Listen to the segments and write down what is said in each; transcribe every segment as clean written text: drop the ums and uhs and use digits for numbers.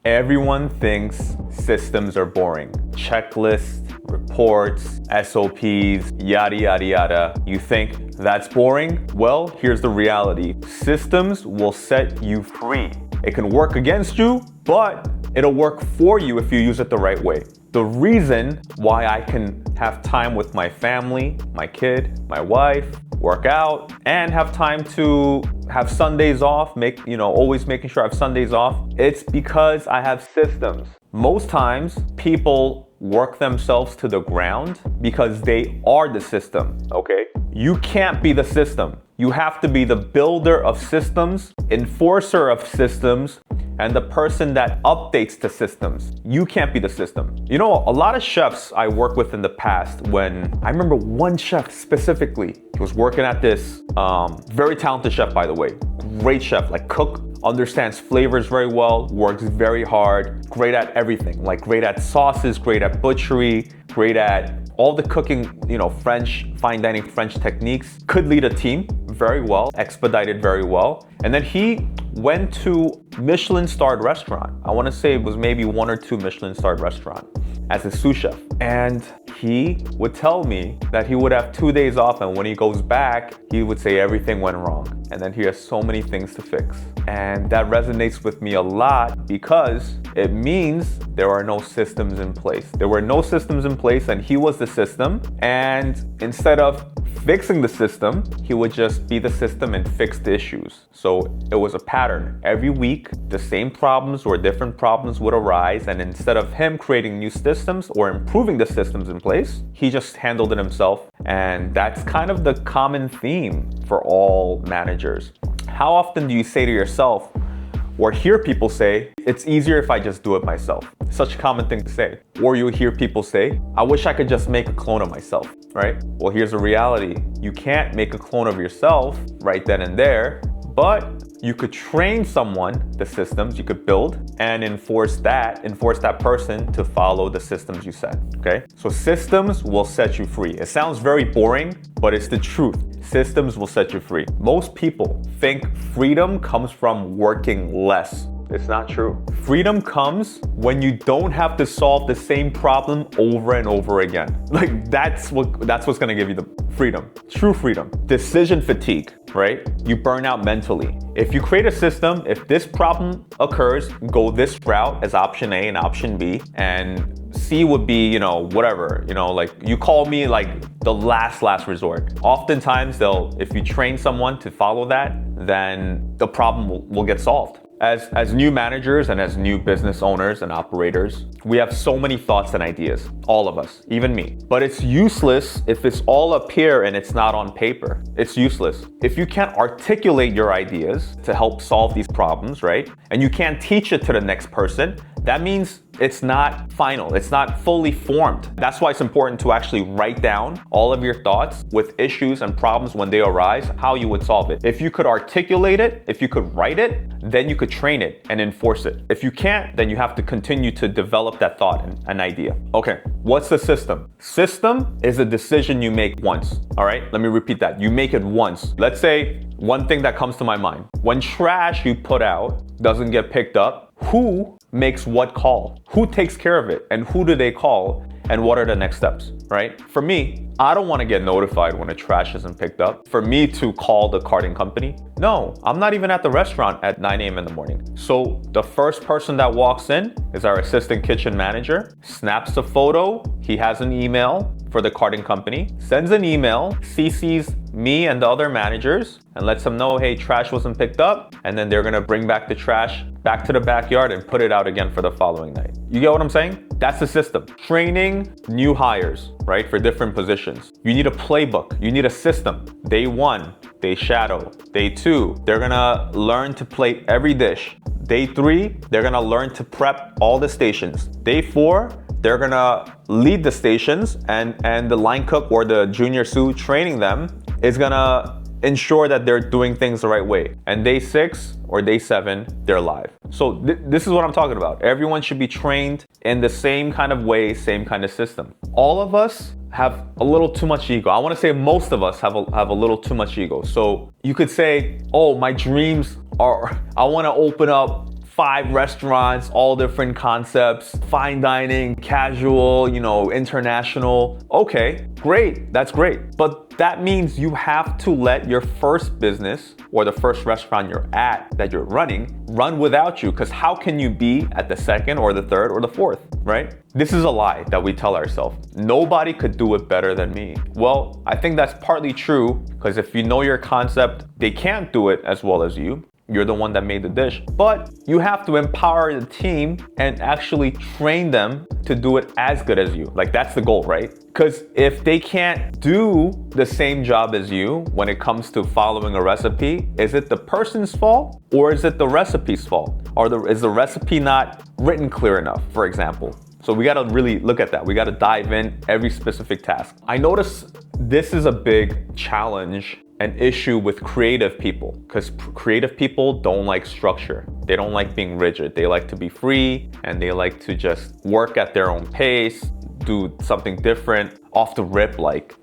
Everyone thinks systems are boring. Checklists, reports, SOPs, yada, yada, yada. You think that's boring? Well, here's the reality. Systems will set you free. It can work against you, but it'll work for you if you use it the right way. The reason why I can have time with my family, my kid, my wife, work out, and have time to have Sundays off, always making sure I have Sundays off, it's because I have systems. Most times, people work themselves to the ground because they are the system, okay? You can't be the system. You have to be the builder of systems, enforcer of systems, and the person that updates the systems. You can't be the system. A lot of chefs I worked with in the past, when I remember one chef specifically, he was working at this very talented chef, by the way, great chef, cook, understands flavors very well, works very hard, great at everything, great at sauces, great at butchery, great at all the cooking, French, fine dining French techniques, could lead a team very well, expedited very well. And then he went to Michelin-starred restaurant. I want to say it was maybe 1 or 2 Michelin-starred restaurant as a sous chef. And he would tell me that he would have 2 days off, and when he goes back, he would say everything went wrong. And then he has so many things to fix. And that resonates with me a lot because it means there are no systems in place. There were no systems in place, and he was the system. And instead of fixing the system, he would just be the system and fix the issues. So it was a pattern. Every week, the same problems or different problems would arise, and instead of him creating new systems or improving the systems in place, he just handled it himself. And that's kind of the common theme for all managers. How often do you say to yourself, or hear people say, it's easier if I just do it myself? Such a common thing to say. Or you hear people say, I wish I could just make a clone of myself, right? Well, here's the reality. You can't make a clone of yourself right then and there, but you could train someone, the systems you could build, and enforce that person to follow the systems you set, okay? So systems will set you free. It sounds very boring, but it's the truth. Systems will set you free. Most people think freedom comes from working less. It's not true. Freedom comes when you don't have to solve the same problem over and over again. That's what's gonna give you the freedom. True freedom. Decision fatigue, right? You burn out mentally. If you create a system, if this problem occurs, go this route as option A and option B, and C would be, whatever, you call me the last resort. Oftentimes if you train someone to follow that, then the problem will get solved. As new managers and as new business owners and operators, we have so many thoughts and ideas, all of us, even me. But it's useless if it's all up here and it's not on paper. It's useless. If you can't articulate your ideas to help solve these problems, right? And you can't teach it to the next person, that means it's not final. It's not fully formed. That's why it's important to actually write down all of your thoughts with issues and problems when they arise, how you would solve it. If you could articulate it, if you could write it, then you could train it and enforce it. If you can't, then you have to continue to develop that thought and an idea. Okay, what's the system? System is a decision you make once. All right, let me repeat that. You make it once. Let's say one thing that comes to my mind. When trash you put out doesn't get picked up, who makes what call? Who takes care of it? And who do they call? And what are the next steps, right? For me, I don't want to get notified when a trash isn't picked up. For me to call the carting company, no, I'm not even at the restaurant at 9 a.m. in the morning. So the first person that walks in is our assistant kitchen manager, snaps a photo, he has an email for the carting company, sends an email, CCs me and the other managers, and lets them know, hey, trash wasn't picked up, and then they're gonna bring back the trash back to the backyard and put it out again for the following night. You get what I'm saying? That's the system. Training new hires, right, for different positions. You need a playbook. You need a system. Day 1, they shadow. Day 2, they're gonna learn to plate every dish. Day 3, they're gonna learn to prep all the stations. Day 4, they're gonna lead the stations, and the line cook or the junior sous training them is gonna ensure that they're doing things the right way. And day 6 or day 7, they're live. So this is what I'm talking about. Everyone should be trained in the same kind of way, same kind of system. All of us have a little too much ego. I want to say most of us have a little too much ego. So you could say, oh, my dreams are, I want to open up 5 restaurants, all different concepts, fine dining, casual, international. Okay, great, that's great. But that means you have to let your first business or the first restaurant you're at that you're running run without you, because how can you be at the second or the third or the fourth, right? This is a lie that we tell ourselves. Nobody could do it better than me. Well, I think that's partly true, because if you know your concept, they can't do it as well as you. You're the one that made the dish. But you have to empower the team and actually train them to do it as good as you. Like, that's the goal, right? Because if they can't do the same job as you when it comes to following a recipe, is it the person's fault or is it the recipe's fault? Or is the recipe not written clear enough, for example? So we gotta really look at that. We gotta dive in every specific task. I notice this is a big challenge, an issue with creative people, because creative people don't like structure. They don't like being rigid. They like to be free and they like to just work at their own pace, do something different off the rip, like,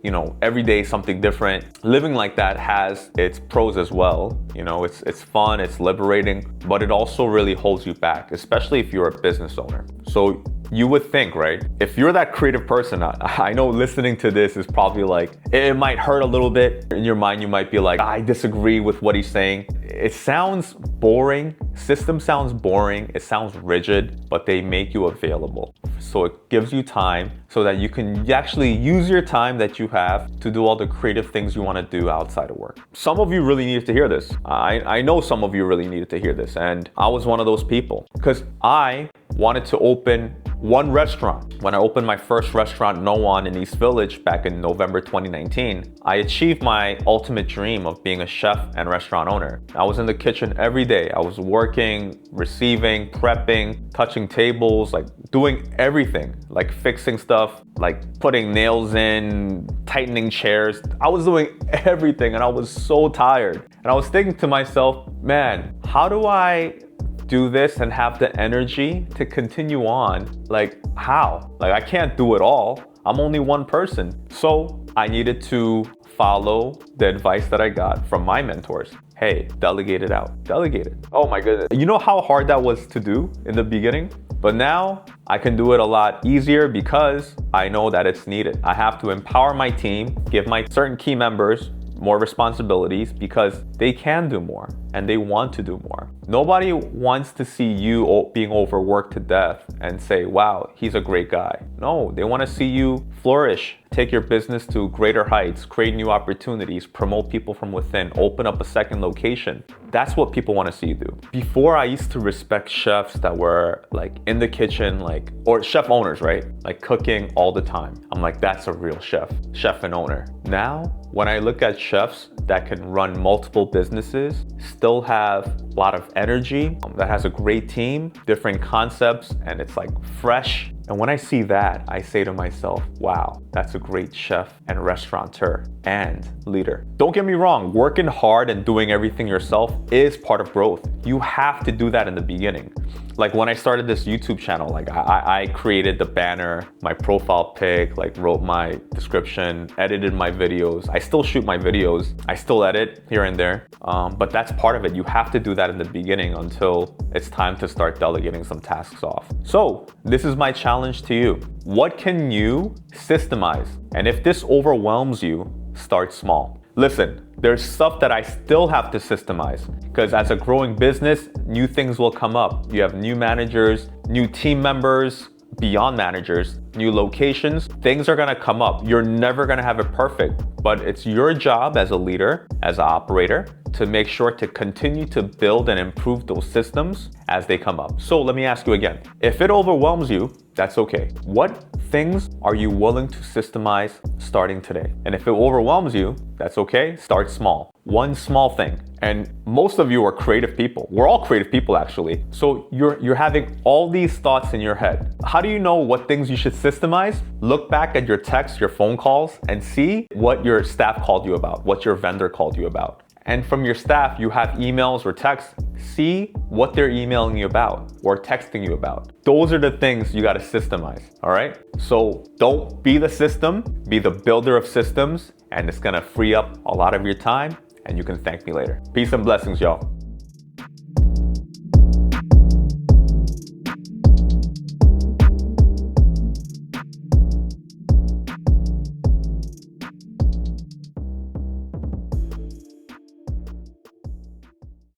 every day something different. Living like that has its pros as well. It's fun, it's liberating, but it also really holds you back, especially if you're a business owner. So you would think, right? If you're that creative person, I know listening to this is probably like, it might hurt a little bit. In your mind, you might be like, I disagree with what he's saying. It sounds boring. System sounds boring. It sounds rigid, but they make you available. So it gives you time so that you can actually use your time that you have to do all the creative things you want to do outside of work. Some of you really needed to hear this. I know some of you really needed to hear this, and I was one of those people, because I wanted to open one restaurant. When I opened my first restaurant, No One, in East Village back in November 2019, I achieved my ultimate dream of being a chef and restaurant owner. I was in the kitchen every day. I was working, receiving, prepping, touching tables, like doing everything, like fixing stuff, like putting nails in, tightening chairs. I was doing everything and I was so tired. And I was thinking to myself, man, how do I do this and have the energy to continue on? Like, how? Like, I can't do it all. I'm only one person. So I needed to follow the advice that I got from my mentors. Hey, delegate it out. Delegate it. Oh my goodness. You know how hard that was to do in the beginning? But now I can do it a lot easier because I know that it's needed. I have to empower my team, give my certain key members more responsibilities because they can do more and they want to do more. Nobody wants to see you being overworked to death and say, wow, he's a great guy. No, they want to see you flourish, take your business to greater heights, create new opportunities, promote people from within, open up a second location. That's what people want to see you do. Before, I used to respect chefs that were like in the kitchen, or chef owners, right? Like cooking all the time. I'm like, that's a real chef and owner. Now, when I look at chefs that can run multiple businesses, still have a lot of energy, that has a great team, different concepts, and it's like fresh. And when I see that, I say to myself, wow, that's a great chef and restaurateur and leader. Don't get me wrong, working hard and doing everything yourself is part of growth. You have to do that in the beginning. Like when I started this YouTube channel, like I created the banner, my profile pic, like wrote my description, edited my videos. I still shoot my videos. I still edit here and there, but that's part of it. You have to do that in the beginning until it's time to start delegating some tasks off. So this is my challenge to you. What can you systemize? And if this overwhelms you, start small. Listen, there's stuff that I still have to systemize because as a growing business, new things will come up. You have new managers, new team members, beyond managers, new locations. Things are gonna come up. You're never gonna have it perfect, but it's your job as a leader, as an operator, to make sure to continue to build and improve those systems as they come up. So let me ask you again, if it overwhelms you, that's okay. What things are you willing to systemize starting today? And if it overwhelms you, that's okay. Start small. One small thing. And most of you are creative people. We're all creative people, actually. So you're having all these thoughts in your head. How do you know what things you should systemize? Look back at your texts, your phone calls, and see what your staff called you about, what your vendor called you about. And from your staff, you have emails or texts. See what they're emailing you about or texting you about. Those are the things you got to systemize, all right? So don't be the system, be the builder of systems, and it's going to free up a lot of your time, and you can thank me later. Peace and blessings, y'all.